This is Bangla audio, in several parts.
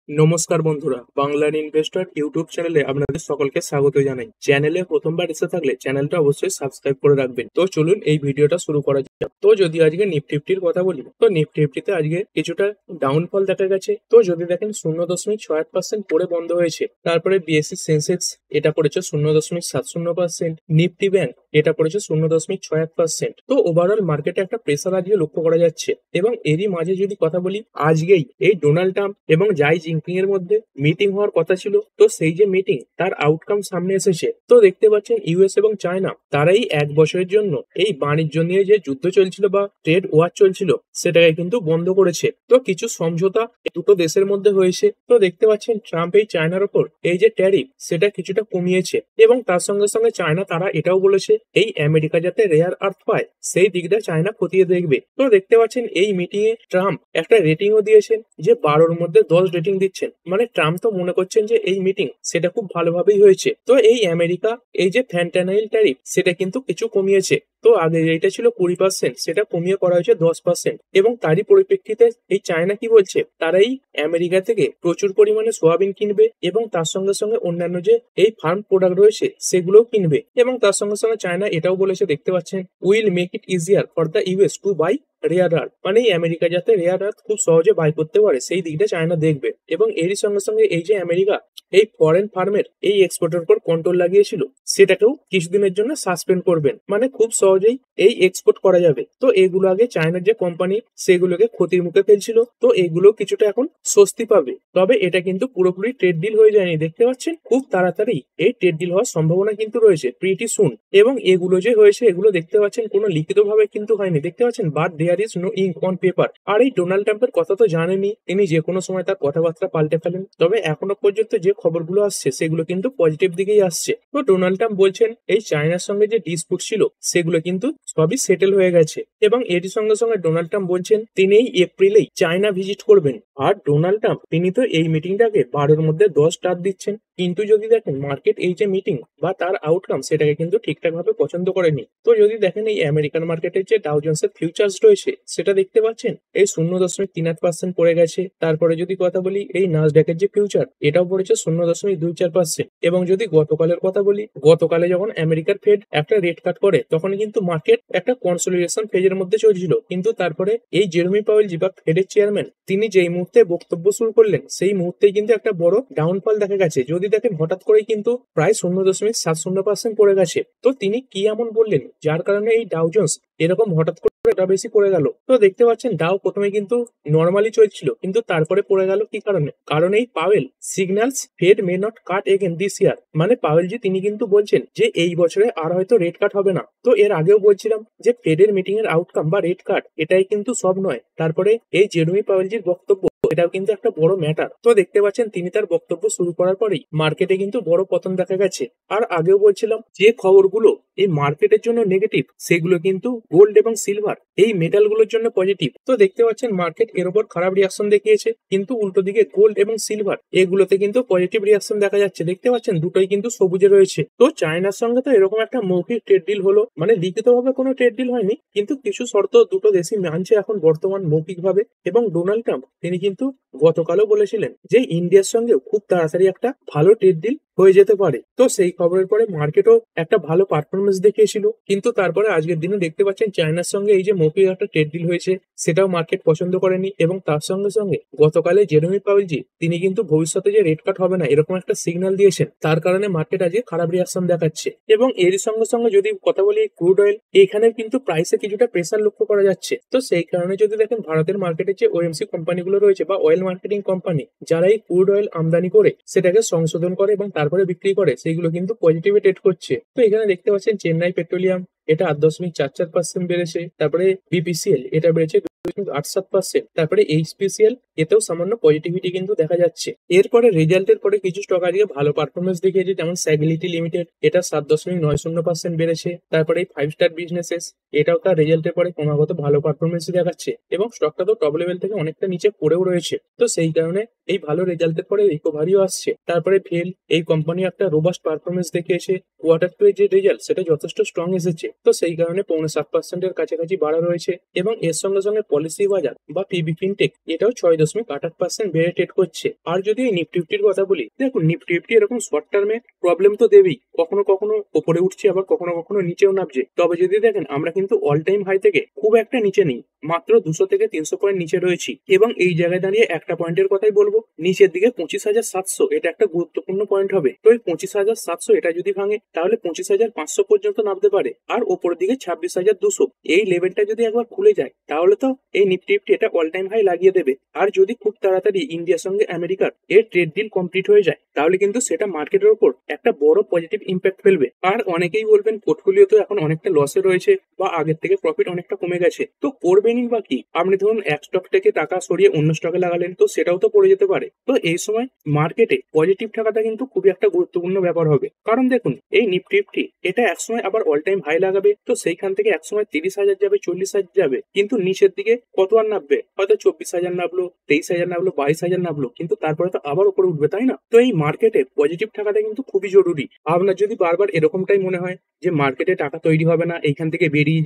নমস্কার বন্ধুরা, বাংলার ইনভেস্টর ইউটিউব চ্যানেলে আপনাদের সকলকে স্বাগত জানাই। চ্যানেলে প্রথমবার এসে থাকলে চ্যানেলটা অবশ্যই সাবস্ক্রাইব করে রাখবেন। তো চলুন এই ভিডিওটা শুরু করা যাক। তো যদি আজকে নিফটি ফিফটির কথা বলি, তো নিফটি ফিফটিতে আজকে কিছুটা ডাউনফল দেখা গেছে। তো যদি দেখেন 0.68% পড়ে বন্ধ হয়েছে। তারপরে বিএসসি সেন্সেক্স এটা পড়েছে 0.70%, নিফটি ব্যাংক এটা পড়েছে 0.61%। তো ওভারঅল মার্কেটে একটা প্রেসার আজকে লক্ষ্য করা যাচ্ছে। এবং এরই মাঝে যদি কথা বলি, আজকেই এই ডোনাল্ড ট্রাম্প এবং জাই জিনপিং এর মধ্যে মিটিং হওয়ার কথা ছিল। তো সেই যে মিটিং, তার আউটকাম সামনে এসেছে। তো দেখতে পাচ্ছেন ইউএস এবং চায়না তারাই 1 বছরের জন্য এই বাণিজ্য নিয়ে যে যুদ্ধ চলছিল বা ট্রেড ওয়ার চলছিল সেটাকে কিন্তু বন্ধ করেছে। তো কিছু সমঝোতা এই দুটো দেশের মধ্যে হয়েছে। তো দেখতে পাচ্ছেন ট্রাম্প এই চায়নার ওপর এই যে ট্যারিফ সেটা কিছুটা কমিয়েছে। এবং তার সঙ্গে সঙ্গে চায়না তারা এটাও বলেছে এই আমেরিকা যাতে রেয়ার আর্থ পায় সেই দিকটা চায়না খতিয়ে দেখবে। তো দেখতে পাচ্ছেন এই মিটিং এ ট্রাম্প একটা রেটিংও দিয়েছেন যে 12-র মধ্যে 10 রেটিং দিচ্ছেন। মানে ট্রাম্প তো মনে করছেন যে এই মিটিং সেটা খুব ভালোভাবেই হয়েছে। তো এই আমেরিকা এই যে ফ্যান্টানাইল ট্যারিফ সেটা কিন্তু কিছু কমিয়েছে। তো আগে যেটা ছিল 20% সেটা কমিয়ে করা হয়েছে 10%। এবং তারই পরিপ্রেক্ষিতে এই চায়না কি বলছে, তারা এই আমেরিকা থেকে প্রচুর পরিমাণে সোয়াবিন কিনবে এবং তার সঙ্গে সঙ্গে অন্যান্য যে এই ফার্ম প্রোডাক্ট রয়েছে সেগুলোও কিনবে। এবং তার সঙ্গে সঙ্গে চায়না এটাও বলেছে, দেখতে পাচ্ছেন, will make it easier for the US to buy rare earth. মানে এই আমেরিকা যাতে রেয়ার আর্থ খুব সহজে বাই করতে পারে সেই দিকটা চায়না দেখবে। এবং এরই সঙ্গে সঙ্গে এই যে আমেরিকা এই ফরেন ফার্মের এই এক্সপোর্টের উপর কন্ট্রোল লাগিয়েছিল সেটাকেও কিছুদিনের জন্য সাসপেন্ড করবেন। মানে খুব সহজেই এই এক্সপোর্ট করা যাবে। তো এগুলো আগে চায়নার যে কোম্পানি সেগুলোকে ক্ষতির মুখে ফেলছিল, তো এগুলো কিছুটা এখন স্বস্তি পাবে। তবে এটা কিন্তু পুরোপুরি ট্রেড ডিল হয়ে যায়নি। দেখতে পাচ্ছেন খুব তাড়াতাড়ি এই ট্রেড ডিল হওয়ার সম্ভাবনা কিন্তু রয়েছে, প্রিটি সুন। এবং এগুলো যে হয়েছে এগুলো দেখতে পাচ্ছেন কোনো লিখিত ভাবে কিন্তু হয়নি। দেখতে পাচ্ছেন but there is no ink on paper. আর এই ডোনাল্ড ট্রাম্পের কথা তো জানেনি, তিনি যে কোনো সময় তার কথাবার্তা পাল্টে ফেলেন। তবে এখনো পর্যন্ত যে খবরগুলো আসছে সেগুলো কিন্তু পজিটিভ দিকেই আসছে। তো ডোনাল্ড ট্রাম্প বলছেন এই চায়নার সঙ্গে যে ডিসপুট ছিল সেগুলো কিন্তু সবই সেটেল হয়ে গেছে। এবং এরই সঙ্গে সঙ্গে ডোনাল্ড ট্রাম্প বলছেন তিনি এই এপ্রিলেই চায়না ভিজিট করবেন। আর ডোনাল্ড ট্রাম্প তিনি তো এই মিটিংটাকে 12-র মধ্যে 10 স্টার দিচ্ছেন। কিন্তু যদি দেখেন মার্কেট এই যে মিটিং বা তার আউটকাম সেটাকে কিন্তু ঠিকঠাক ভাবে পছন্দ করেনি। তো যদি দেখেন এই আমেরিকান মার্কেটের যে ডাউ জোন্সের ফিউচার্স রয়েছে সেটা দেখতে পাচ্ছেন এই 0.38% পড়ে গেছে। তারপরে যদি কথা বলি এই নাসডাকের যে ফিউচার এটাও পড়েছে 0.24%। এবং যদি গতকালের কথা বলি, গতকালে যখন আমেরিকার ফেড একটা রেট কাট করে তখন কিন্তু মার্কেট একটা কনসোলিডেশন ফেজের মধ্যে চলছিল। কিন্তু তারপরে এই জেরমি পাওয়েল জি বা ফেডের চেয়ারম্যান তিনি যেই মুহূর্তে বক্তব্য শুরু করলেন সেই মুহূর্তেই কিন্তু একটা বড় ডাউনফল দেখা গেছে। যদি দেখেন হঠাৎ করেই কিন্তু প্রায় 0.70% পড়ে গেছে। তো তিনি কি এমন বললেন যার কারণে এই ডাউ জোন্স এরকম হঠাৎ করে এটা বেশি পড়ে গেল? তো দেখতে পাচ্ছেন ডাউ প্রথমে কিন্তু নর্মালি চলছিল, কিন্তু তারপরে পড়ে গেল কি কারণে? কারণ এই Powell signals Fed may not cut again this year. মানে পাওয়েল জি তিনি কিন্তু বলছেন যে এই বছরে আর হয়তো রেট কাট হবে না। তো এর আগেও বলছিলাম যে ফেডের মিটিং এর আউটকাম বা রেট কাট এটাই কিন্তু সব নয়। তারপরে এই জেরমি পাওয়েল জির বক্তব্য এটাও কিন্তু একটা বড় ম্যাটার। তো দেখতে পাচ্ছেন তিনি তার বক্তব্য শুরু করার পরেই মার্কেটে কিন্তু বড় পতন দেখা গেছে। আর আগেও বলছিলাম যে খবরগুলো এই মার্কেটের জন্য নেগেটিভ সেগুলো কিন্তু গোল্ড এবং সিলভার এই মেটালগুলোর জন্য পজিটিভ। তো দেখতে পাচ্ছেন মার্কেট এর উপর খারাপ রিয়াকশন দেখিয়েছে, কিন্তু উল্টো দিকে গোল্ড এবং সিলভার এগুলোতে কিন্তু পজিটিভ রিয়াকশন দেখা যাচ্ছে। দেখতে পাচ্ছেন দুটোই কিন্তু সবুজে রয়েছে। তো চায়নার সঙ্গে তো এরকম একটা মৌখিক ট্রেড ডিল হলো, মানে লিখিতভাবে কোনো ট্রেড ডিল হয়নি, কিন্তু কিছু শর্ত দুটো দেশই মানছে এখন বর্তমান মৌখিকভাবে। এবং ডোনাল্ড ট্রাম্প তিনি কিন্তু গতকালও বলেছিলেন যে ইন্ডিয়ার সঙ্গেও খুব তাড়াতাড়ি একটা ভালো ট্রেড ডিল হয়ে যেতে পারে। তো সেই খবরের পরে মার্কেটও একটা ভালো পারফরমেন্স দেখিয়েছিল। কিন্তু তারপরে আজকের দিনে দেখতে পাচ্ছেন চায়নার সঙ্গে এই যে মৌখিক একটা ট্রেড ডিল হয়েছে সেটাও মার্কেট পছন্দ করেনি। এবং তার সঙ্গে সঙ্গে গতকালে জেরমি পাওয়েল জি তিনি কিন্তু ভবিষ্যতে যে রেট কাট হবে না এরকম একটা সিগন্যাল দিয়েছেন, তার কারণে মার্কেট আজকে খারাপ রিয়াকশন দেখাচ্ছে। এবং এর সঙ্গে সঙ্গে যদি কথা বলি ক্রুড অয়েল, এখানে কিন্তু প্রাইসে কিছুটা প্রেসার লক্ষ্য করা যাচ্ছে। তো সেই কারণে যদি দেখেন ভারতের মার্কেটে যে ওএমসি কোম্পানিগুলো রয়েছে বা অয়েল মার্কেটিং কোম্পানি যারা এই ক্রুড অয়েল আমদানি করে সেটাকে সংশোধন করে এবং তারপরে বিক্রি করে সেইগুলো কিন্তু পজিটিভে ট্রেড করছে। তো এখানে দেখতে পাচ্ছেন চেন্নাই পেট্রোলিয়াম এটা 8.44% বেড়েছে। তারপরে বিপিসিএল এটা বেড়েছে 2.87%। তারপরে এইচপিসিএল এতেও সামান্য পজিটিভিটি কিন্তু দেখা যাচ্ছে। এরপরে রেজাল্টের পরে কিছু স্টক আজকে ভালো পারফরমেন্স দেখিয়েছে, যেমন স্যাগিলিটি লিমিটেড এটা 7.90% বেড়েছে। তারপরে ফাইভ স্টার বিজনেসেস এটাও তার রেজাল্টের পরে ক্রমাগত ভালো পারফরমেন্স দেখাচ্ছে এবং স্টকটা তো টপ লেভেল থেকে অনেকটা নিচে পড়েও রয়েছে। তো সেই কারণে এই ভালো রেজাল্টের পরে রিকভারিও আসছে। তারপরে ভেল এই কোম্পানি একটা রোবাস্ট পারফরমেন্স দেখিয়েছে। কোয়ার্টার টু এর যে রেজাল্ট সেটা যথেষ্ট স্ট্রং এসেছে। তো সেই কারণে 7.5% কাছাকাছি বাড়া রয়েছে এবং এর সঙ্গে সঙ্গে পলিসি বাজার বা পিবি ফিনটেক এটাও 6.88% বেড়ে ট্রেড করছে। আর যদি এই নিফটি ফিফটির কথা বলি, দেখুন নিফটি ফিফটি এরকম শর্ট টার্মে প্রবলেম তো দেবেই, কখনো কখনো উপরে উঠছে আবার কখনো কখনো নিচেও নামছে। তবে যদি দেখেন আমরা কিন্তু অল টাইম হাই থেকে খুব একটা নিচে নেই, মাত্র 200 থেকে 300 পয়েন্ট নিচে রয়েছি এবং এই জায়গায় দাঁড়িয়ে একটা পয়েন্টের কথাই বলবো, নিচের দিকে 25,700 এটা একটা গুরুত্বপূর্ণ পয়েন্ট হবে। তো এই 25,700 এটা যদি ভাঙে তাহলে 25,500 পর্যন্ত নামতে পারে আর ওপরের দিকে 26,200 এই লেভেলটা যদি একবার খুলে যায় তাহলে তো এই নিফটি ফিফটি এটা অল টাইম হাই লাগিয়ে দেবে। আর যদি খুব তাড়াতাড়ি ইন্ডিয়ার সঙ্গে আমেরিকার এর ট্রেড ডিল কমপ্লিট হয়ে যায় তাহলে কিন্তু সেটা মার্কেটের উপর একটা বড় পজিটিভ ইম্প্যাক্ট ফেলবে। আর অনেকেই বলবেন পোর্টফোলিও তো এখন অনেকটা লসে রয়েছে বা আগের থেকে প্রফিট অনেকটা কমে গেছে, তো করবেনই বা কি? আপনি ধরুন এক স্টক থেকে টাকা সরিয়ে অন্য স্টকে লাগালেন, তো সেটাও তো পড়ে যেতে পারে। তো এই সময় মার্কেটে পজিটিভ থাকাটা কিন্তু খুবই একটা গুরুত্বপূর্ণ ব্যাপার হবে। কারণ দেখুন এই নিফটি ফিফটি এটা একসময় আবার অল টাইম হাই লাগাবে, তো সেইখান থেকে একসময় 30,000 যাবে, 40,000 যাবে, কিন্তু নিচের দিকে কত আর নামবে? হয়তো 24,000 নামলো, 23,000 নামলো, 22,000 নামলো, কিন্তু তারপরে তো আবার উপরে উঠবে, তাই না? তো এই মার্কেটে পজিটিভ থাকাটা কিন্তু খুবই জরুরি। আপনার যদি বারবার এরকমটাই মনে হয় যে মার্কেটে টাকা তৈরি হবে না, এইখান থেকে বেরিয়ে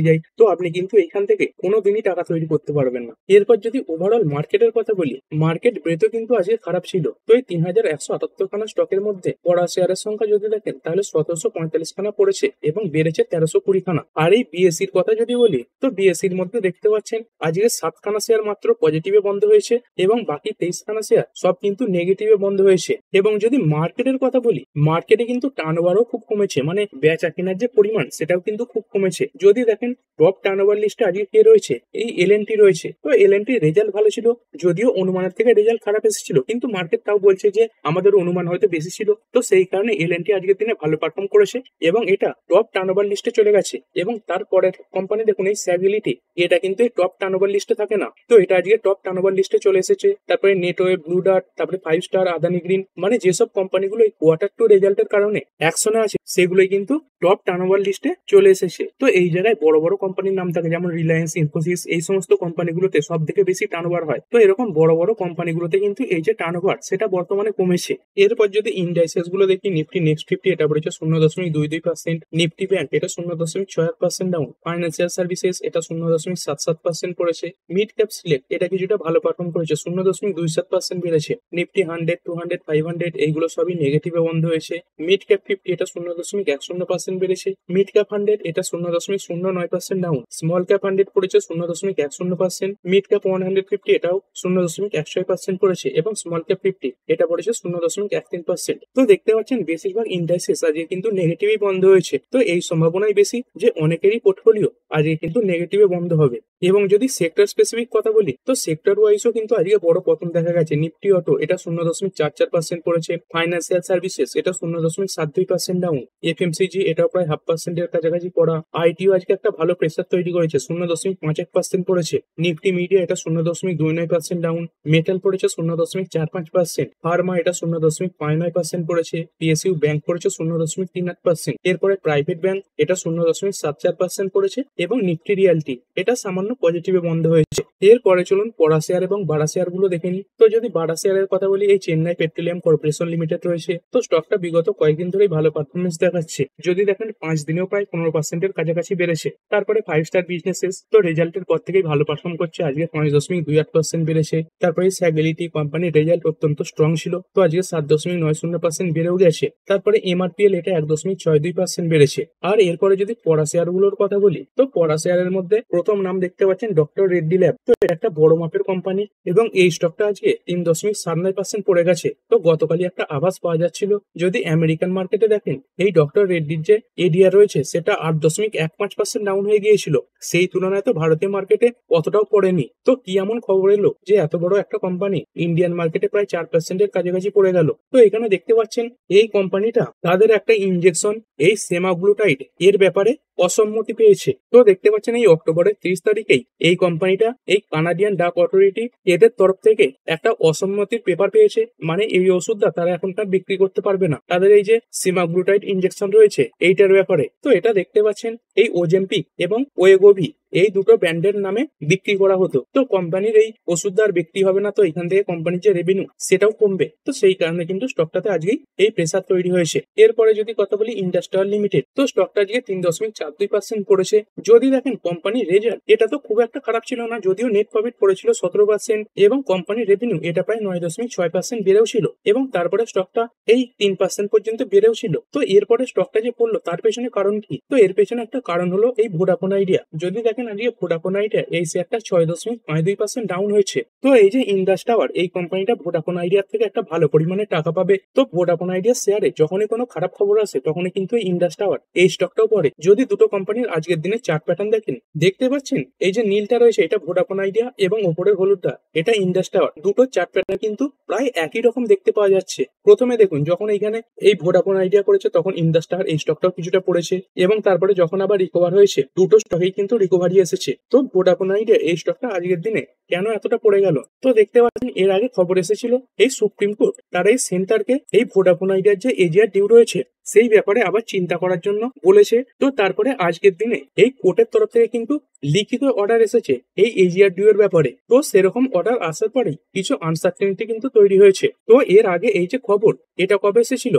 যাই, তো আপনি কিন্তু এইখান থেকে কোনোদিনই টাকা তৈরি করতে পারবেন না। এরপর যদি ওভারঅল মার্কেটের কথা বলি, মার্কেট ব্রেথও কিন্তু আজকে খারাপ ছিল। তো এই 3,178 খানা স্টকের মধ্যে পড়া শেয়ারের সংখ্যা যদি দেখেন তাহলে 1745 খানা পড়েছে এবং বেড়েছে 1320 খানা। আর এই বিএসসির কথা যদি বলি, তো বিএসসির মধ্যে দেখতে পাচ্ছেন আজকে 7 খানা শেয়ার মাত্র পজিটিভে বন্ধ হয়েছে এবং বাকি 23 খানা শেয়ার সব কিন্তু নেগেটিভে বন্ধ হয়েছে। এবং যদি মার্কেটের কথা বলি, মার্কেটে কিন্তু টার্নওভারও খুব কমেছে, মানে বেচা কেনার যে পরিমাণ সেটাও কিন্তু খুব কমেছে। যদি দেখেন টপ টার্নওভার লিস্টে আজকে কে রয়েছে, এই এলএনটি রয়েছে। তো এলএনটি রেজাল্ট ভালো ছিল, যদিও অনুমানের থেকে রেজাল্ট খারাপ এসেছিল, কিন্তু মার্কেট তাও বলছে যে আমাদের অনুমান হয়তো বেশি ছিল, তো সেই কারণে এলএনটি আজকের দিনে ভালো পারফর্ম করেছে এবং এটা টপ টার্নওভার লিস্টে চলে গেছে। এবং তারপরের কোম্পানি দেখুন এই স্যাগিলিটি, এটা কিন্তু এই টপ টার্নওভার লিস্টে থাকে না, তো এটা আজকে টপ টার্নওভার লিস্টে চলে এসেছে। তারপরে নেটওয়েভ, ব্লু ডার্ট, তারপরে 5 স্টার, আদানি গ্রিন, মানে যেসব কোম্পানিগুলো এই কোয়ার্টার টু রেজাল্টের কারণে অ্যাকশনে আছে সেগুলোই কিন্তু টপ টার্নওভার লিস্টে চলে এসেছে। তো এই জায়গায় বড় বড় কোম্পানির নাম থাকে, যেমন রিলায়েন্স, ইনফোসিস, এই সমস্ত কোম্পানিগুলোতে সব থেকে বেশি টার্নওভার হয়। তো এরকম বড় বড় কোম্পানিগুলোতে কিন্তু এই যে টার্নওভার সেটা বর্তমানে কমেছে। এরপর যদি ইন্ডাইসেস গুলো দেখি, নিফটি নেক্সট 50 এটা পড়েছে 0.22%, নিফটি ব্যাংক এটা 0.61% ডাউন, ফাইন্যান্সিয়াল সার্ভিসেস এটা 0.77% পড়েছে, মিড ক্যাপ সিলেক্ট এটা কিছুটা ভালো পারফর্ম করেছে, 0.27% বেড়েছে, নিফটি 100, 200, 500 এইগুলো সবই নেগেটিভে বন্ধ হয়েছে, মিড ক্যাপ 50 এটা 0.10% বেড়েছে, মিড ক্যাপ 100 এটা 0.09% ডাউন, স্মল ক্যাপ 100 পড়েছে 0.10%, মিড ক্যাপ 150 এটাও 0.16% পড়েছে এবং স্মল ক্যাপ 50 এটা পড়েছে 0.13%। তো দেখতে পাচ্ছেন বেশিরভাগ ইন্ডাইসেস আজকে কিন্তু নেগেটিভই বন্ধ হয়েছে। তো এই সম্ভাবনাই বেশি যে অনেকেরই পোর্টফোলিও আজকে কিন্তু নেগেটিভে বন্ধ হবে। এবং যদি সেক্টর স্পেসিফিক কথা বলি, তো সেক্টর ওয়াইজও কিন্তু আজকে বড় পতন দেখা গেছে। নিফটি অটো এটা 0.44% পড়েছে, ফাইন্যান্সিয়াল সার্ভিসেস এটা 0.72% ডাউন, এফএমসিজি এটাও প্রায় 0.5%-এর কাছাকাছি পড়া, আইটিও আজকে একটা ভালো প্রেসার তৈরি করেছে, 0.51% পড়েছে, নিফটি মিডিয়া এটা 0.29% ডাউন, মেটাল পড়েছে 0.45%, ফার্মা এটা 0.59% পড়েছে, পিএসইউ ব্যাংক পড়েছে 0.38%, এরপরে প্রাইভেট ব্যাংক এটা 0.74% পড়েছে এবং নিফটি রিয়ালটি এটা সামান্য পজিটিভে বন্ধ হয়েছে। এরপরে চলুন পড়া শেয়ার এবং বাড়া শেয়ার গুলো দেখে নিই। তো যদি বাড়া শেয়ারের কথা বলি, এই চেন্নাই পেট্রোলিয়াম কর্পোরেশন লিমিটেড রয়েছে। তো স্টকটা বিগত কয়েকদিন ধরেই ভালো পারফরমেন্স দেখাচ্ছে, যদি দেখেন 5 দিনেও প্রায় 15%-এর কাছাকাছি বেড়েছে। তারপরে 5 স্টার বিজনেসেস তো রেজাল্টের পর থেকেই ভালো পারফর্ম করছে, আজকে 5.28% বেড়েছে। তারপরে স্যাগিলিটি কোম্পানির রেজাল্ট অত্যন্ত স্ট্রং ছিল, তো আজকে 7.90% বেড়েও গেছে। তারপরে এমআরপিএল এটা 1.62% বেড়েছে। আর এরপরে যদি পড়া শেয়ার গুলোর কথা বলি, তো পড়া শেয়ারের মধ্যে প্রথম নাম দেখতে পাচ্ছেন ডক্টর রেড্ডি ল্যাব। তো এটা একটা বড় মাপের কোম্পানি এবং এই স্টকটা আজকে 3.79% পড়ে গেছে। তো গতকালই একটা আভাস পাওয়া যাচ্ছিল, যদি আমেরিকান মার্কেটে দেখেন এই ডক্টর রেড্ডির যে এডিআর রয়েছে সেটা 8.15% ডাউন হয়ে গিয়েছিল, সেই তুলনায় তো ভারতীয় মার্কেটে অতটাও পড়েনি। তো কি এমন খবর এলো যে এত বড় একটা কোম্পানি ইন্ডিয়ান মার্কেটে প্রায় 4%-এর কাছাকাছি পড়ে গেল? তো এখানে দেখতে পাচ্ছেন এই কোম্পানিটা তাদের একটা ইনজেকশন এই সেমাগ্লুটাইড এর ব্যাপারে অসম্মতি পেয়েছে। তো দেখতে পাচ্ছেন এই অক্টোবরের 30 তারিখেই এই কোম্পানিটা এই কানাডিয়ান ডাক অথরিটি এদের তরফ থেকে একটা অসম্মতির পেপার পেয়েছে, মানে এই ওষুধটা তারা এখনকার বিক্রি করতে পারবে না, তাদের এই যে সেমাগ্লুটাইড ইনজেকশন রয়েছে এইটার ব্যাপারে। তো এটা দেখতে পাচ্ছেন এই ওজেম্পিক এবং ওয়েগোভি এই দুটো ব্র্যান্ডের নামে বিক্রি করা হতো। তো কোম্পানির এই ওষুধ আর বিক্রি হবে না, তো এখান থেকে কোম্পানির যে রেভিনিউ সেটাও কমবে। তো সেই কারণে কিন্তু স্টকটাতে আজকেই এই প্রেসার তৈরি হয়েছে। এরপরে যদি কথা বলি ইন্ডাস্ট্রিয়াল লিমিটেড, তো স্টকটা আজকে 3.42% পড়েছে। যদি দেখেন কোম্পানির রেজাল্ট, এটা তো খুব একটা খারাপ ছিল না, যদিও নেট প্রফিট পড়েছিল 17% এবং কোম্পানির রেভিনিউ এটা প্রায় 9.6% বেড়েও ছিল এবং তারপরে স্টকটা এই 3% পর্যন্ত বেড়েও ছিল। তো এরপরে স্টকটা যে পড়লো তার পেছনে কারণ কি? তো এর পেছনে একটা কারণ হলো এই ভোডাফোন আইডিয়া। যদি দেখেন আজকে ভোডাফোন আইডিয়া এই শেয়ারটা 6.52% ডাউন হয়েছে। তো এই যে ইন্ডাস টাওয়ার, এই কোম্পানিটা ভোডাফোন আইডিয়ার থেকে একটা ভালো পরিমাণে টাকা পাবে। তো ভোডাফোন আইডিয়ার শেয়ারে যখনই কোনো খারাপ খবর আসে তখনই কিন্তু এই ইন্ডাস টাওয়ার এই স্টকটাও পড়ে। যদি দুটো কোম্পানির আজকের দিনে চার্ট প্যাটার্ন দেখেন, দেখতে পাচ্ছেন এই যে নীলটা রয়েছে এটা ভোডাফোন আইডিয়া এবং উপরের হলুদটা এটা ইন্ডাস টাওয়ার। দুটো চার্ট প্যাটার্ন কিন্তু প্রায় একই রকম দেখতে পাওয়া যাচ্ছে। প্রথমে দেখুন যখন এইখানে এই ভোডাফোন আইডিয়া করেছে তখন ইন্ডাস টাওয়ার এই স্টকটাও কিছুটা পড়েছে এবং তারপরে যখন আবার রিকভার হয়েছে দুটো স্টকেই কিন্তু রিকভারি এসেছে। তো ভোডাফোন আইডিয়া এই স্টকটা আজকের দিনে কেন এতটা পড়ে গেল? তো দেখতে পাচ্ছেন এর আগে খবর এসেছিল এই সুপ্রিম কোর্ট তারা এই সেন্টারকে এই ভোডাফোন আইডিয়ার যে এজিআর ডিউ রয়েছে সেই ব্যাপারে আবার চিন্তা করার জন্য বলেছে। তো তারপরে আজকের দিনে এই কোর্টের তরফ থেকে কিন্তু লিখিত অর্ডার এসেছে এই এজিআর ডিউ এর ব্যাপারে। তো সেরকম অর্ডার আসার পরেই কিছু আনসার্টেনিটি কিন্তু তৈরি হয়েছে। তো এর আগে এই যে খবর এটা কবে এসেছিল?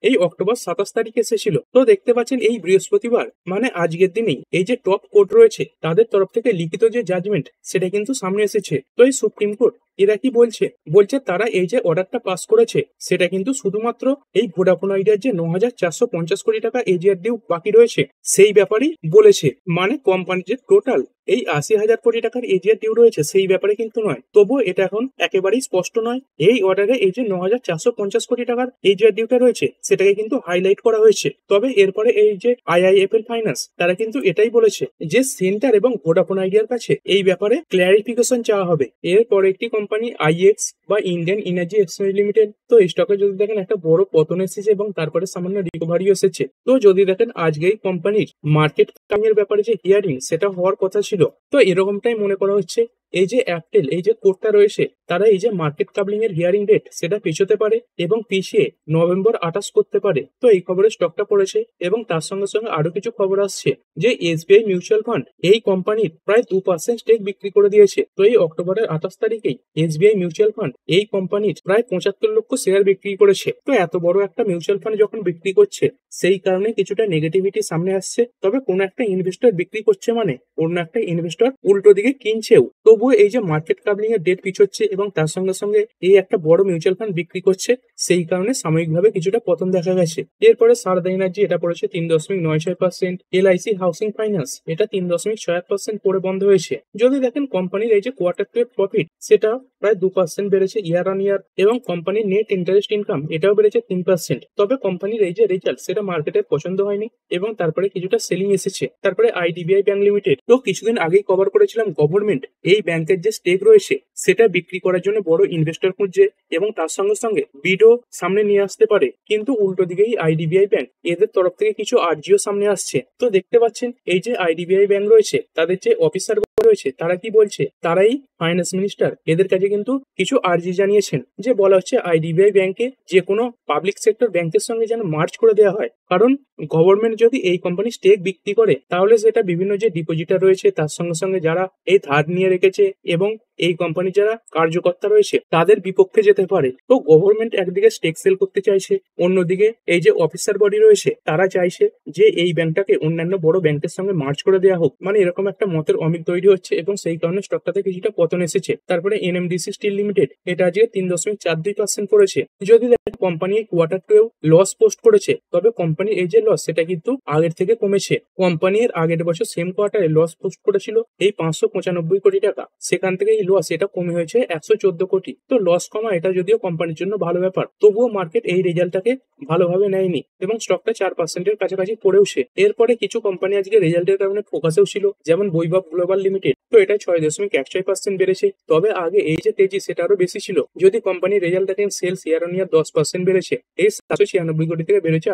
এই অক্টোবর 27 তারিখে এসেছিল। তো দেখতে পাচ্ছেন এই বৃহস্পতিবার মানে আজকের দিনেই এই যে টপ কোর্ট রয়েছে তাদের তরফ থেকে লিখিত যে জাজমেন্ট সেটা কিন্তু সামনে এসেছে। তো এই সুপ্রিম কোর্ট এরা কি বলছে? বলছে তারা এই যে অর্ডারটা পাস করেছে সেটা কিন্তু শুধুমাত্র এই ভোডাফোন আইডিয়ার যে 9,450 কোটি টাকা এজিআর ডিউ বাকি রয়েছে সেই ব্যাপারেই বলেছে। মানে কোম্পানির যে টোটাল এই 80,000 কোটি টাকার এজিআর ডিউ রয়েছে সেই ব্যাপারে কিন্তু নয়। তবুও এটা এখন একেবারেই স্পষ্ট নয়। এই অর্ডারে এই যে 9,450 কোটি টাকার এজিআর ডিউটা রয়েছে সেটাকে কিন্তু হাইলাইট করা হয়েছে। তবে এরপরে এই যে আইআইএফএল ফাইন্যান্স তারা কিন্তু এটাই বলেছে যে সেন্টার এবং ভোডাফোন আইডিয়ার কাছে এই ব্যাপারে ক্ল্যারিফিকেশন চাওয়া হবে। এরপরে একটি কোম্পানি আইএক্স বা ইন্ডিয়ান এনার্জি এক্সচেঞ্জ লিমিটেড, তো স্টকে যদি দেখেন একটা বড় পতন এসেছে এবং তারপরে সামান্য রিকভারি এসেছে। তো যদি দেখেন আজকে এই কোম্পানির মার্কেট কামিং এর ব্যাপারে যে হিয়ারিং সেটা হওয়ার কথা ছিল। তো এরকমটাই মনে করা হচ্ছে এই যে অ্যাপটেল এই যে কোর্টটা রয়েছে তারা এই যে মার্কেট কাবলিং এর হিয়ারিং ডেট সেটা পিছোতে পারে এবং পিছিয়ে নভেম্বর 28 করতে পারে। তো এই খবরে স্টকটা পড়েছে এবং তার সঙ্গে সঙ্গে আরো কিছু খবর আসছে যে এসবিআই মিউচুয়াল ফান্ড এই কোম্পানির প্রায় 2% স্টেক বিক্রি করে দিয়েছে। তো এই অক্টোবরের 28 তারিখেই এসবিআই মিউচুয়াল ফান্ড এই কোম্পানির প্রায় 75 লক্ষ শেয়ার বিক্রি করেছে। তো এত বড় একটা মিউচুয়াল ফান্ড যখন বিক্রি করছে সেই কারণে কিছুটা নেগেটিভিটি সামনে আসছে। তবে কোন একটা ইনভেস্টর বিক্রি করছে মানে অন্য একটা ইনভেস্টর উল্টো দিকে কিনছেও। তবুও এই যে মার্কেট কাবলিং এর ডেট পিছোচ্ছে এবং তার সঙ্গে সঙ্গে এই একটা বড় মিউচুয়াল ফান্ড বিক্রি করছে সেই কারণে সাময়িকভাবে কিছুটা পতন দেখা গেছে। এরপরে সারদা এনার্জি এটা পড়েছে 3.96%। এলআইসি হাউসিং ফাইন্যান্স এটা 3.61% পড়ে বন্ধ হয়েছে। যদি দেখেন কোম্পানির এই যে কোয়ার্টার টু প্রফিট সেটা প্রায় 2% বেড়েছে ইয়ার অন ইয়ার এবং কোম্পানির নেট ইন্টারেস্ট ইনকাম এটাও বেড়েছে 3%। তবে কোম্পানির এই যে রেজাল্ট সেটা মার্কেটের পছন্দ হয়নি এবং তারপরে কিছুটা সেলিং এসেছে। তারপরে আইডিবিআই ব্যাংক লিমিটেড, তো কিছুদিন আগেই কভার করেছিলাম গভর্নমেন্ট এই ব্যাংকের যে স্টেক রয়েছে সেটা বিক্রি করার জন্য বড় ইনভেস্টর খুঁজছে এবং তার সঙ্গে সঙ্গে বিডও সামনে নিয়ে আসতে পারে। কিন্তু উল্টো দিকেই আইডিবিআই ব্যাংক এদের তরফ থেকে কিছু আর্জিও সামনে আসছে। তো দেখতে পাচ্ছেন এই যে আইডিবিআই ব্যাংক রয়েছে তাদের যে অফিসার রয়েছে তারা কি বলছে, তারাই ফাইন্যান্স মিনিস্টার এদের কাছে কিন্তু কিছু আর্জি জানিয়েছেন যে বলা হচ্ছে আইডিবিআই ব্যাংকে যে কোনো পাবলিক সেক্টর ব্যাংকের সঙ্গে যেন মার্জ করে দেওয়া হয়। কারণ গভর্নমেন্ট যদি এই কোম্পানি স্টেক বিক্রি করে তাহলে সেটা বিভিন্ন যে ডিপোজিটার রয়েছে তার সঙ্গে সঙ্গে যারা এই ধার নিয়ে রেখেছে এবং এই কোম্পানির যারা কার্যকর্তা রয়েছে তাদের বিপক্ষে যেতে পারে। তো গভর্নমেন্ট একদিকে স্টেক সেল করতে চাইছে, অন্যদিকে এই যে অফিসার বডি রয়েছে তারা চাইছে যে এই ব্যাংকটাকে অন্যান্য বড় ব্যাংকের সঙ্গে মার্জ করে দেওয়া হোক। মানে এরকম একটা মতের অমিল তৈরি হচ্ছে এবং সেই কারণে স্টকটাতে কিছুটা পতন এসেছে। তারপরে এনএমডিসি স্টিল লিমিটেড এটা আজকে 3.42% পড়েছে। যদি company quarter two loss post করেছে তবে কোম্পানির এই যে লস সেটা কিন্তু আগের থেকে কমেছে। কোম্পানির আগের বছর সেম কোয়ার্টারে লস পোস্ট করেছিল এই 595 কোটি টাকা, সেখান থেকে এই লস এটা কমে হয়েছে 114 কোটি। তো লস কমা এটা যদিও কোম্পানির জন্য ভালো ব্যাপার, তবুও মার্কেট এই রেজাল্টটাকে ভালোভাবে নেয়নি এবং স্টকটা 4%-এর কাছাকাছি পড়েওছে। এরপরে কিছু কোম্পানি আজকে রেজাল্টের কারণে ফোকাসেও ছিল, যেমন বৈভব গ্লোবাল লিমিটেড, তো এটা 6.16% বেড়েছে। তবে আগে এই যে তেজি সেটা আরো বেশি ছিল। যদি কোম্পানির রেজাল্ট দেখেন সেলস ইয়ার অন ইয়ার 10% বেড়েছে, এই 796 কোটি থেকে বেড়েছে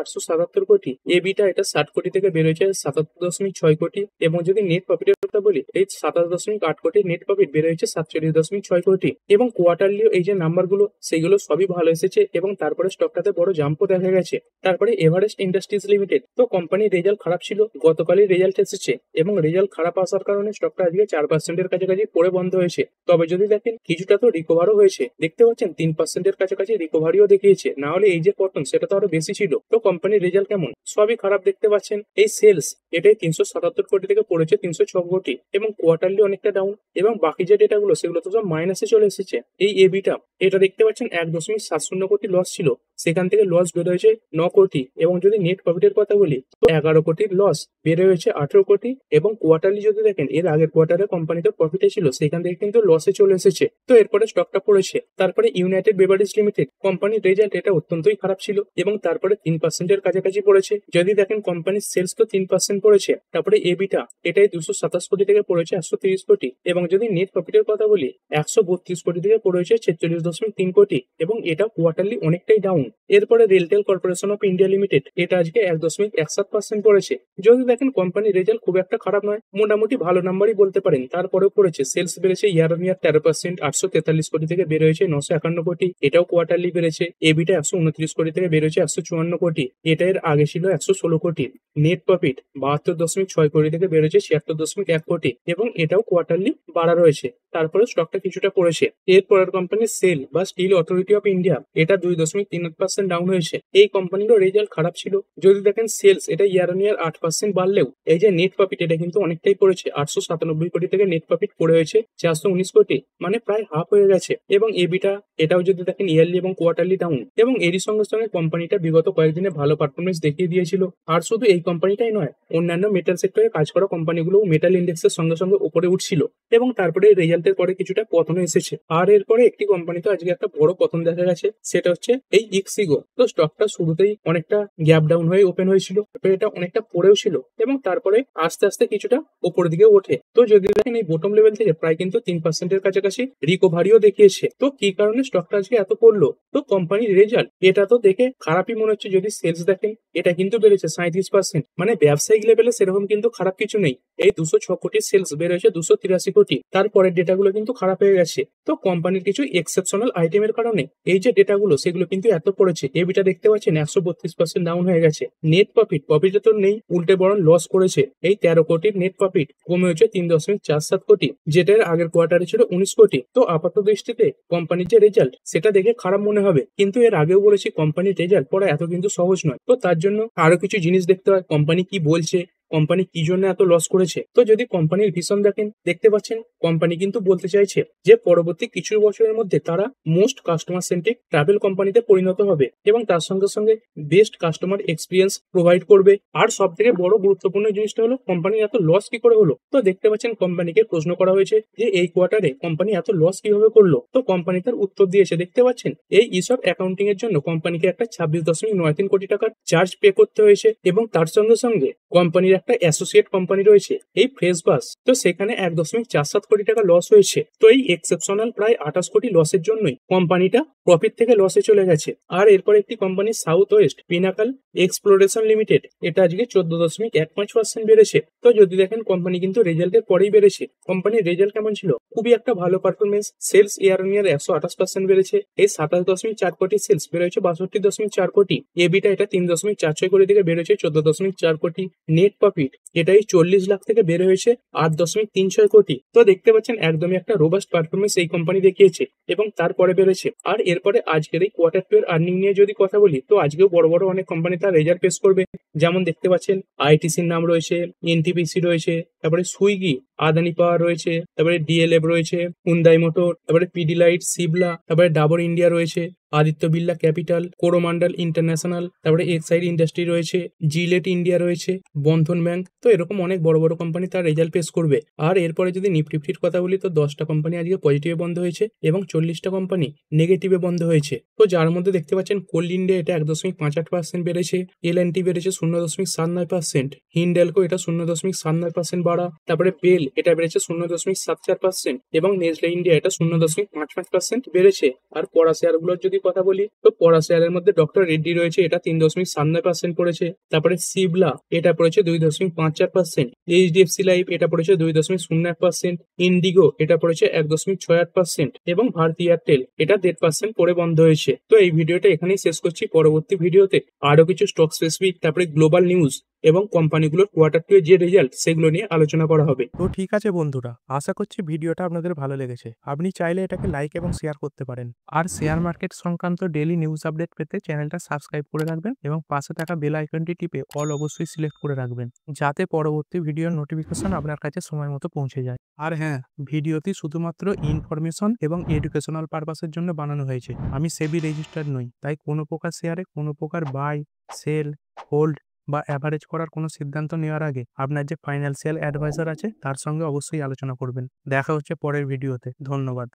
কোটি, এবিটা এটা 60 কোটি থেকে বের হয়েছে 77.6 কোটি, এবং যদি নেট প্রফিটের কথা বলি এই 27.8 কোটি নেট প্রফিট বের হয়েছে 47.6 কোটি, এবং কোয়ার্টারলি এই যে নাম্বারগুলো সেইগুলো সবই ভালো এসেছে, এবং তারপরে স্টকটাতে বড় জাম্পও দেখা গেছে। তারপরে এভারেস্ট ইন্ডাস্ট্রিজ লিমিটেড, তো কোম্পানির রেজাল্ট খারাপ ছিল, গতকালই রেজাল্ট এসেছে, এবং রেজাল্ট খারাপ আসার কারণে স্টকটা আজকে 4%-এর কাছাকাছি পড়ে বন্ধ হয়েছে। তবে যদি দেখেন কিছুটা তো রিকভারও হয়েছে, দেখতে পাচ্ছেন 3%-এর কাছাকাছি রিকভারিও দেখিয়েছে, না হলে এই যে পতন সেটা তো আরো বেশি ছিল। তো কোম্পানির রেজাল্ট কেমন? সবই খারাপ দেখতে পাচ্ছেন। এই সেলস এটাই 377 কোটি থেকে পড়েছে 306 কোটি, এবং কোয়ার্টারলি অনেকটা ডাউন, এবং বাকি যে ডেটাগুলো সেগুলো তো সব মাইনাসে চলে এসেছে। এই এবিটা এটা দেখতে পাচ্ছেন 1.70 কোটি লস ছিল, সেখান থেকে লস বের হয়েছে 9 কোটি, এবং যদি নেট প্রফিটের কথা বলি তো 11 কোটির লস বের হয়েছে 18 কোটি, এবং কোয়ার্টারলি যদি দেখেন এর আগের কোয়ার্টারে কোম্পানিতে প্রফিটে ছিল, সেখান থেকে কিন্তু লসে চলে এসেছে। তো এরপরে স্টকটা পড়েছে। তারপরে ইউনাইটেড বেভারেজ লিমিটেড, কোম্পানির রেজাল্ট এটা অত্যন্তই খারাপ ছিল, এবং তারপরে 3%-এর কাছাকাছি পড়েছে। যদি দেখেন কোম্পানির সেলস তো 3% পড়েছে, তারপরে এবিটা এটাই 227 কোটি থেকে পড়েছে 130 কোটি, এবং যদি নেট প্রফিটের কথা বলি 132 কোটি থেকে পড়েছে 46.3 কোটি, এবং এটা কোয়ার্টারলি অনেকটাই ডাউন। এরপরে RailTel corporation of India limited, এটা আজকে 1.17% পড়েছে। যদি দেখেন কোম্পানির রেজাল্ট খুব একটা খারাপ নয়, মোটামুটি ভালো নাম্বারই বলতে পারেন, তারপরেও পড়েছে। সেলস বেড়েছে ইয়ার অন ইয়ার 13%, 843 কোটি থেকে বের হয়েছে 951 কোটি, এটাও কোয়ার্টারলি বেড়েছে। এবিটা 129 কোটি থেকে বের হয়েছে 154 কোটি, এটা এর আগে ছিল 116 কোটি। নেট প্রফিট 72.6 কোটি থেকে বের হয়েছে 76.1 কোটি, এবং এটাও কোয়ার্টারলি বাড়া রয়েছে। তারপরে স্টকটা কিছুটা পড়েছে। এরপরের কোম্পানি সেল বা স্টিল অথরিটি অফ ইন্ডিয়া, এটা 2.3% ডাউন হয়েছে। এই কোম্পানিরও রেজাল্ট খারাপ ছিল। যদি দেখেন সেলস এটা ইয়ার অন ইয়ার 8% বাড়লেও এই যে নেট প্রফিট এটা কিন্তু অনেকটাই পড়েছে, 897 কোটি থেকে নেট প্রফিট পড়ে হয়েছে 419 কোটি, মানে প্রায় হাফ হয়ে গেছে। এবং এবিটা এটাও যদি দেখেন ইয়ারলি এবং কোয়ার্টারলি ডাউন, এবং এরই সঙ্গে সঙ্গে কোম্পানিটা বিগত কয়েকদিনে ভালো পারফরমেন্স দেখিয়ে দিয়েছিল। আর শুধু এই কোম্পানিটাই নয়, অন্যান্য মেটাল সেক্টরে কাজ করা কোম্পানিগুলো মেটাল ইন্ডেক্সের সঙ্গে সঙ্গে উপরে উঠছিল, এবং তারপরে রেজাল্টের পরে কিছুটা পতন এসেছে। আর এরপরে একটি কোম্পানি তো আজকে একটা বড় পতন দেখা গেছে, সেটা হচ্ছে এই ইক্সিগো। তো স্টকটা শুরুতেই অনেকটা গ্যাপ ডাউন হয়ে ওপেন হয়েছিল, তারপরে এটা অনেকটা পড়েও ছিল, এবং তারপরে আস্তে আস্তে কিছুটা উপর দিকে ওঠে। তো যদি দেখেন এই বটম লেভেল থেকে প্রায় কিন্তু 3%-এর কাছাকাছি রিকভারিও দেখিয়েছে। তো কি কারণে স্টকটা আজকে এত পড়লো? তো কোম্পানির রেজাল্ট এটা তো দেখে খারাপই মনে হচ্ছে। যদি সেলস দেখেন এটা কিন্তু বেড়েছে 37%, মানে ব্যবসায়িক লেভেলে সেরকম কিন্তু খারাপ কিছু নেই। এই 206 কোটির সেলস বের হয়েছে 283 কোটি, তারপরের ডেটাগুলো কিন্তু খারাপ হয়ে গেছে। তো কোম্পানির কিছু এক্সেপশনাল আইটেমের কারণে এই যে ডেটাগুলো সেগুলো কিন্তু এত পড়েছে। এবিটা দেখতে পাচ্ছেন 132% ডাউন হয়ে গেছে। নেট প্রফিটে তো নেই, উল্টে বরং লস করেছে। এই 13 কোটির নেট প্রফিট কমে হয়েছে 3.47 কোটি, যেটার আগের কোয়ার্টারে ছিল 19 কোটি। তো আপাত দৃষ্টিতে কোম্পানির যে রেজাল্ট সেটা দেখে খারাপ মনে হবে, কিন্তু এর আগেও বলেছি কোম্পানির রেজাল্ট পড়া এত কিন্তু সহজ নয়। তো তার জন্য আরো কিছু জিনিস দেখতে হয়, কোম্পানি কি বলছে, কোম্পানি কি জন্য এত লস করেছে। তো যদি কোম্পানির ভিশন দেখেন, দেখতে পাচ্ছেন কোম্পানি কিন্তু বলতে চাইছে যে পরবর্তী কিছু বছরের মধ্যে তারা মোস্ট কাস্টমার সেন্ট্রিক ট্রাভেল কোম্পানিতে পরিণত হবে, এবং তার সঙ্গে সঙ্গে বেস্ট কাস্টমার এক্সপিরিয়েন্স প্রোভাইড করবে। আর সব থেকে বড় গুরুত্বপূর্ণ জিনিসটা হলো কোম্পানির এত লস কি করে হলো। তো দেখতে পাচ্ছেন কোম্পানিকে প্রশ্ন করা হয়েছে যে এই কোয়ার্টারে কোম্পানি এত লস কিভাবে করলো। তো কোম্পানি তার উত্তর দিয়েছে, দেখতে পাচ্ছেন এই ইসব অ্যাকাউন্টিং এর জন্য কোম্পানিকে একটা 26.93 কোটি টাকার চার্জ পে করতে হয়েছে, এবং তার সঙ্গে সঙ্গে কোম্পানির একটা অ্যাসোসিয়েট কোম্পানি রয়েছে এই ফ্রেশবাস, তো সেখানে 1.47 কোটি টাকা লস হয়েছে। তো এই এক্সেপশনাল প্রায় 28 কোটি লসের জন্যই কোম্পানিটা প্রফিট থেকে লসে চলে গেছে। আর এরপর একটি company south west pinnacle exploration limited, এটা আজকে 14.15% বেড়েছে। তো যদি দেখেন কোম্পানি কিন্তু রেজাল্টের পরেই বেড়েছে। কোম্পানির রেজাল্ট কেমন ছিল? খুবই একটা ভালো পারফরমেন্স। সেলস ইয়ার অন ইয়ার 128% বেড়েছে। এই 27.4 কোটি সেলস বেড়েছে 62.4 কোটি। এবিটা এটা 3.46 কোটি থেকে বেড়েছে 14.4 কোটি। নেট প্রফিট এটাই 40 লাখ থেকে বের হয়েছে 8.36 কোটি। তো দেখতে পাচ্ছেন একদমই একটা রোবাস্ট পারফরমেন্স এই কোম্পানি দেখিয়েছে, এবং তারপরে বেড়েছে। আর এরপরে আজকের এই কোয়ার্টার টু এর আর্নিং নিয়ে যদি কথা বলি, তো আজকেও বড় বড় অনেক কোম্পানি তার রেজাল্ট পেশ করবে। যেমন দেখতে পাচ্ছেন আইটিসির নাম রয়েছে, এনটিপিসি রয়েছে, তারপরে সুইগি, আদানি পাওয়ার রয়েছে, তারপরে ডিএলএফ রয়েছে, হুন্দাই মোটর, তারপরে পিডিলাইট, সিবলা, তারপরে ডাবর ইন্ডিয়া রয়েছে, আদিত্য বিড়লা ক্যাপিটাল, কোরোমান্ডাল ইন্টারন্যাশনাল, তারপরে এক্সাইড ইন্ডাস্ট্রি রয়েছে, জিলেট ইন্ডিয়া রয়েছে, বন্ধন ব্যাংক। তো এরকম অনেক বড় বড় কোম্পানি তার রেজাল্ট পেশ করবে। আর এরপরে যদি নিফটি ফিফটির কথা বলি, তো 10টা কোম্পানি আজকে পজিটিভে বন্ধ হয়েছে, এবং 40টা কোম্পানি নেগেটিভে বন্ধ হয়েছে। তো যার মধ্যে দেখতে পাচ্ছেন কোল ইন্ডিয়া এটা 1.58% বেড়েছে, এলএনটি বেড়েছে 0.79%, হিন্ডেলকো এটা 0.79% বাড়া, তারপরে পেল এটা বেড়েছে 0.74% এবং নেসলে ইন্ডিয়া এটা 0.55% বেড়েছে। আর পড়া শেয়ারগুলোর যদি কথা বলি, তো পড়া শেয়ারের মধ্যে ডক্টর রেড্ডি রয়েছে, এটা 3.97% পড়েছে। তারপরে সিবলা এটা পড়েছে 2.54%, এইচডিএফসি লাইফ এটা পড়েছে 2.01%, ইন্ডিগো এটা পড়েছে 1.68% এবং ভারতী এয়ারটেল এটা 1.5% পড়ে বন্ধ হয়েছে। তো এই ভিডিওটা এখানেই শেষ করছি। পরবর্তী ভিডিওতে আরো কিছু স্টক স্পেসিফিক, তারপরে গ্লোবাল নিউজ এবং কোম্পানিগুলোর কোয়ার্টার টু এর যে রেজাল্ট সেগুলো নিয়ে আলোচনা করা হবে। তো ঠিক আছে বন্ধুরা, আশা করছি ভিডিওটা আপনাদের ভালো লেগেছে। আপনি চাইলে এটাকে লাইক এবং শেয়ার করতে পারেন। আর শেয়ার মার্কেট সংক্রান্ত ডেইলি নিউজ আপডেট পেতে চ্যানেলটা সাবস্ক্রাইব করে রাখবেন এবং পাশে থাকা বেল আইকনটি টিপে অল অবশ্যই সিলেক্ট করে রাখবেন, যাতে পরবর্তী ভিডিওর নোটিফিকেশন আপনার কাছে সময় মতো পৌঁছে যায়। আর হ্যাঁ, ভিডিওটি শুধুমাত্র ইনফরমেশন এবং এডুকেশনাল পারপাসের জন্য বানানো হয়েছে। আমি সেবি রেজিস্টার্ড নই, তাই কোনো প্রকার শেয়ারে কোনো প্রকার বাই, সেল, হোল্ড বা অ্যাভারেজ করার কোনো সিদ্ধান্ত নেওয়ার আগে আপনার যে ফাইন্যান্সিয়াল অ্যাডভাইজার আছে তার সঙ্গে অবশ্যই আলোচনা করবেন। দেখা হচ্ছে পরের ভিডিওতে। ধন্যবাদ।